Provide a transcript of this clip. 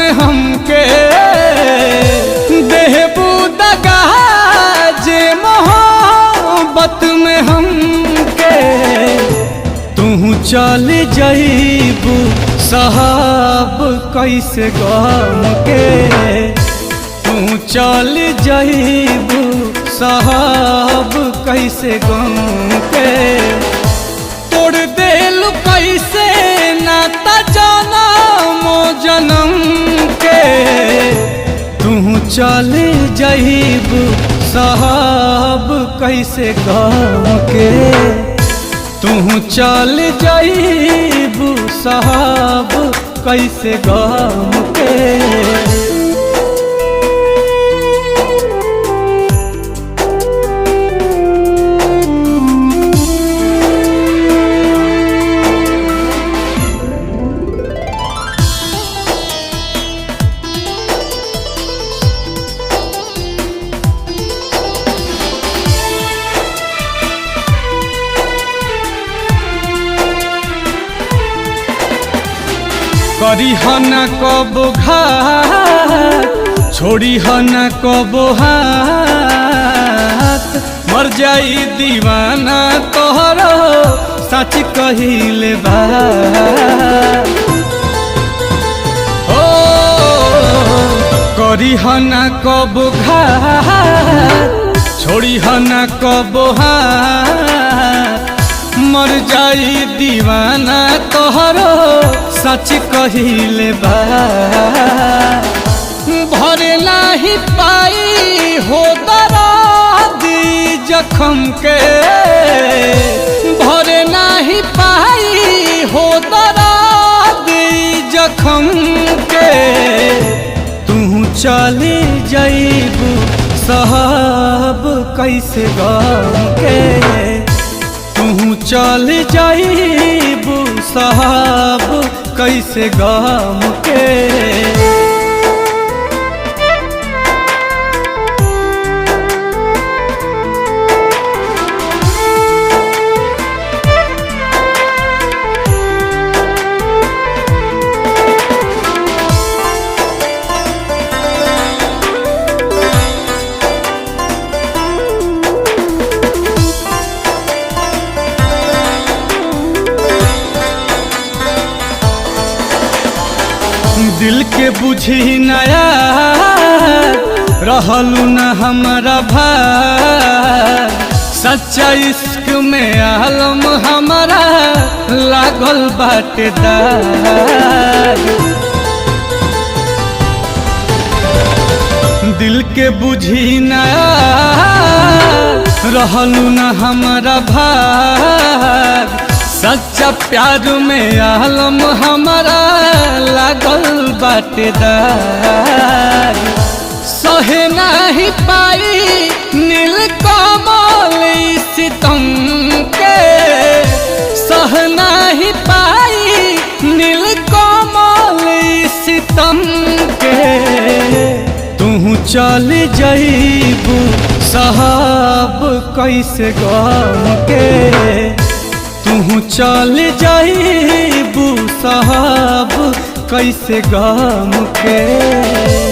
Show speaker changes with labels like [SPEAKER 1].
[SPEAKER 1] में हमके देहबू दगा जे मोहब्बत में हमके तू चल जईबू साहब कैसे गम के तू चल जईबू साहब कैसे गम के तोड़ देल कैसे नाता जनम जनम के तू चल जईबू साहब कैसे गम के तू चल जईबू साहब कैसे गम के। करी न कबो घात छोड़ी न कबो हाथ मर जाई दीवाना तोहरो सच कहिले बात ओ करी न कबो घात छोड़ी न कबो हाथ मर जाई दीवाना तोहरो सच कहिले बा भरे नाही पाई हो दर्दी जखम के भरे नाही पाई हो दर्दी जखम के तू चली जईबू साहब कैसे गम के तू चल जईबू साहब कैसे गम के। दिल के बुझी नया रहलू न हमारा भाग सच्चा इश्क में आलम हमारा लागल बाटे दाग दिल के बुझी नया रहलू न हमारा भाग सच्चा प्यार में आलम हमारा लागल बाटे दाग सहे नहीं पाई नील कमल सितम के सह नहीं पाई नील कमल सितम के तू चल जईबू साहब कैसे गम के तू चल जईबू साहब कैसे गम के।